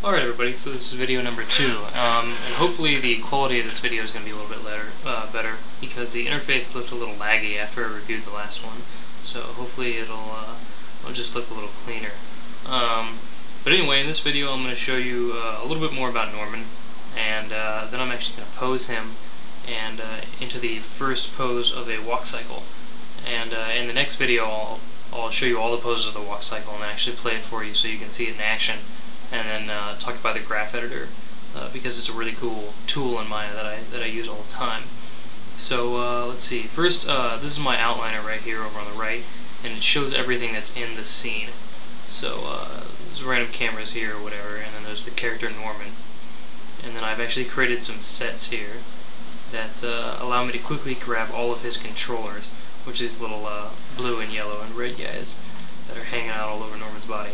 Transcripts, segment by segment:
Alright everybody, so this is video number 2, and hopefully the quality of this video is going to be a little bit better, because the interface looked a little laggy after I reviewed the last one, so hopefully it'll just look a little cleaner. But anyway, in this video I'm going to show you a little bit more about Norman, and then I'm actually going to pose him and into the first pose of a walk cycle. And in the next video I'll show you all the poses of the walk cycle and actually play it for you so you can see it in action, and then talk about the graph editor because it's a really cool tool in Maya that I use all the time. So let's see. First, this is my outliner right here over on the right, and it shows everything that's in the scene. So there's random cameras here or whatever, and then there's the character Norman. And then I've actually created some sets here that allow me to quickly grab all of his controllers, which is little blue and yellow and red guys that are hanging out all over Norman's body.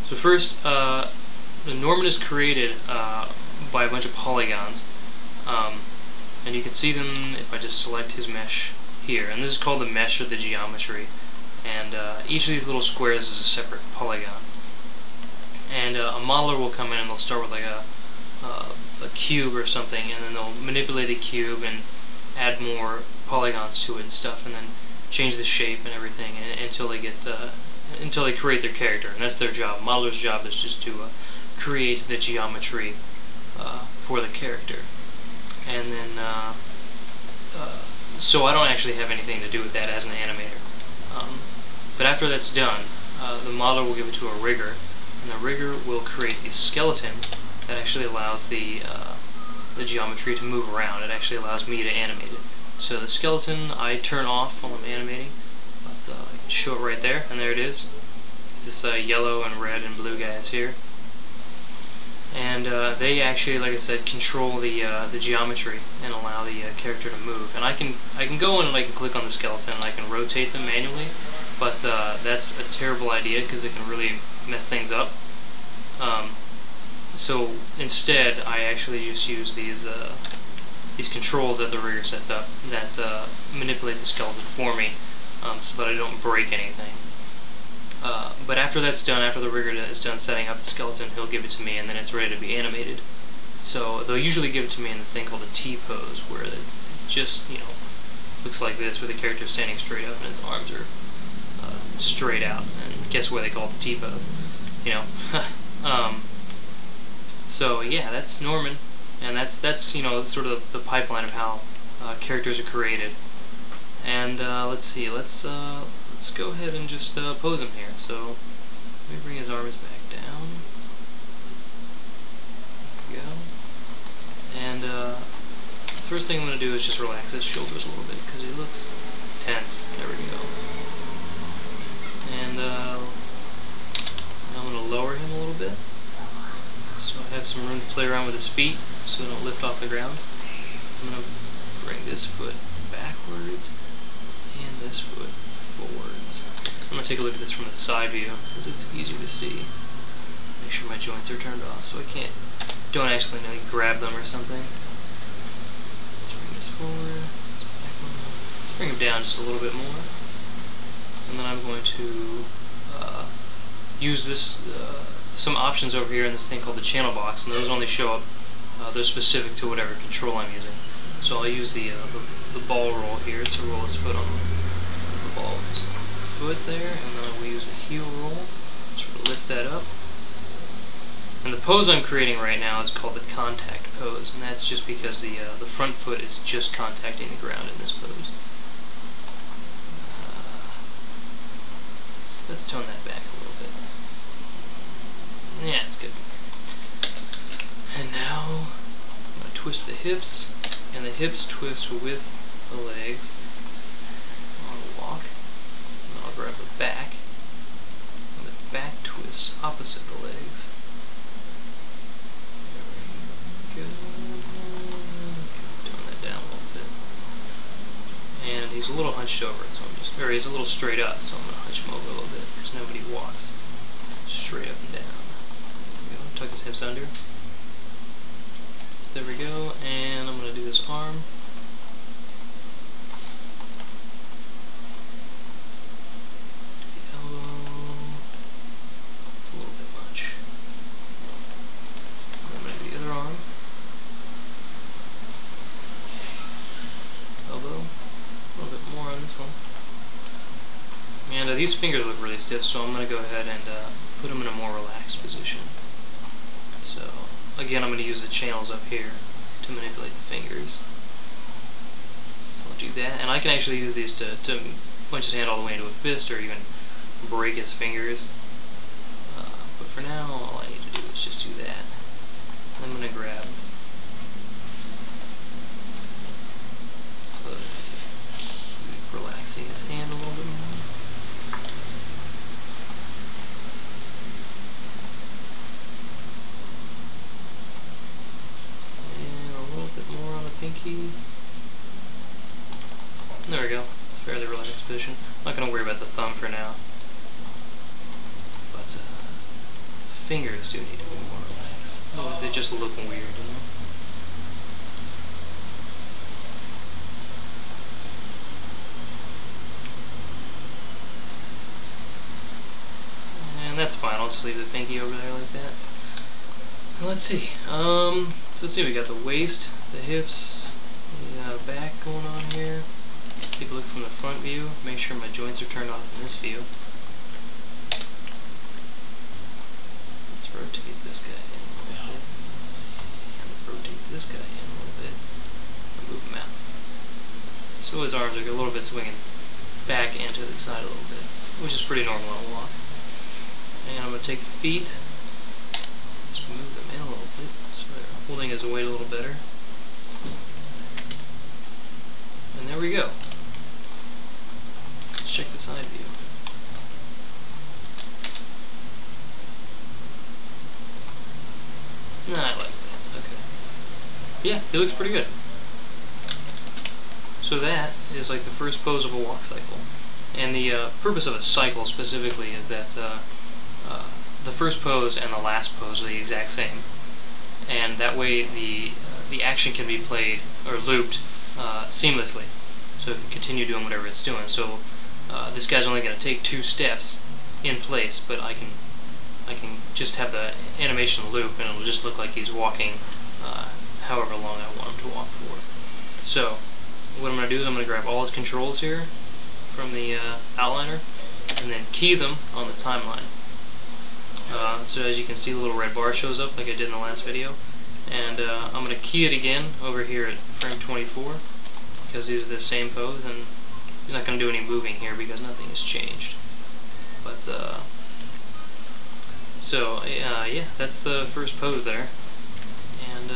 So first, Norman is created by a bunch of polygons, and you can see them if I just select his mesh here. And this is called the mesh or the geometry, and each of these little squares is a separate polygon. And a modeler will come in and they'll start with like a cube or something, and then they'll manipulate the cube and add more polygons to it and stuff, and then change the shape and everything until they get until they create their character, and that's their job. Modeler's job is just to create the geometry for the character. And then so I don't actually have anything to do with that as an animator. But after that's done, the modeler will give it to a rigger, and the rigger will create the skeleton that actually allows the geometry to move around. It actually allows me to animate it. So the skeleton I turn off while I'm animating, but I can show it right there, and there it is. It's this yellow and red and blue guys here. And they actually, like I said, control the geometry and allow the character to move. And I can go in and I can click on the skeleton and I can rotate them manually, but that's a terrible idea because it can really mess things up. So instead, I actually just use these controls that the rigger sets up that manipulate the skeleton for me, so that I don't break anything. But after that's done, after the rigger is done setting up the skeleton, he'll give it to me, and then it's ready to be animated. So they'll usually give it to me in this thing called a T-pose, where it just, looks like this, where the character's standing straight up and his arms are straight out. And guess why they call it the T-pose? So yeah, that's Norman, and that's sort of the pipeline of how characters are created. And let's see, let's go ahead and just pose him here. So let me bring his arms back down. There we go. And first thing I'm going to do is just relax his shoulders a little bit because he looks tense. There we go. And now I'm going to lower him a little bit, so I have some room to play around with his feet so they don't lift off the ground. I'm going to bring this foot backwards and this foot forwards. I'm going to take a look at this from the side view because it's easier to see. Make sure my joints are turned off so I don't accidentally grab them or something. Let's bring this forward, let's bring him down just a little bit more. And then I'm going to use this some options over here in this thing called the channel box, and those only show up, they're specific to whatever control I'm using. So I'll use the ball roll here to roll his foot on the ball's foot there, and then I will use the heel roll to lift that up. And the pose I'm creating right now is called the contact pose, and that's just because the front foot is just contacting the ground in this pose. Let's tone that back a little bit. Yeah, it's good. And now I'm going to twist the hips, and the hips twist with the legs on the walk. And I'll grab the back, and the back twists opposite the legs. There we go. Tone that down a little bit. And he's a little hunched over, so or he's a little straight up, so I'm going to hunch him over a little bit because nobody walks straight up and down. There we go. Tuck his hips under. So there we go, and I'm going to do this arm. Elbow. It's a little bit much. these fingers look really stiff, so I'm going to go ahead and put them in a more relaxed position. So again, I'm going to use the channels up here to manipulate the fingers. So I'll do that, and I can actually use these to punch his hand all the way into a fist, or even break his fingers. But for now, all I need to do is just do that. I'm going to grab. So keep relaxing his hand a little bit more. And a little bit more on the pinky. There we go. It's a fairly relaxed position. I'm not going to worry about the thumb for now. But fingers do need to be more relaxed. Otherwise they just look weird, you know? And that's fine. I'll just leave the pinky over there like that. Now let's see. So let's see. We got the waist, the hips, the back going on here. Let's take a look from the front view. Make sure my joints are turned off in this view. Let's rotate this guy in a little bit. And rotate this guy in a little bit. And move him out. So his arms are a little bit swinging back and to the side a little bit, which is pretty normal on a walk. And I'm going to take the feet, just move them in a little bit so they're holding his weight a little better. And there we go. Let's check the side view. Nah, I like that. Okay. Yeah, it looks pretty good. So that is like the first pose of a walk cycle. And the purpose of a cycle specifically is that the first pose and the last pose are the exact same. And that way the action can be played or looped seamlessly. So it can continue doing whatever it's doing. So this guy's only going to take 2 steps in place, but I can just have the animation loop, and it'll just look like he's walking however long I want him to walk for. So what I'm going to do is I'm going to grab all his controls here from the outliner and then key them on the timeline. So as you can see, the little red bar shows up like I did in the last video, and I'm going to key it again over here at frame 24 because these are the same pose, and he's not going to do any moving here because nothing has changed. But so yeah, that's the first pose there, and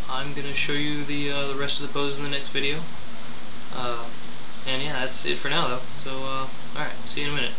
I'm going to show you the rest of the pose in the next video. And yeah, that's it for now though. So alright, see you in a minute.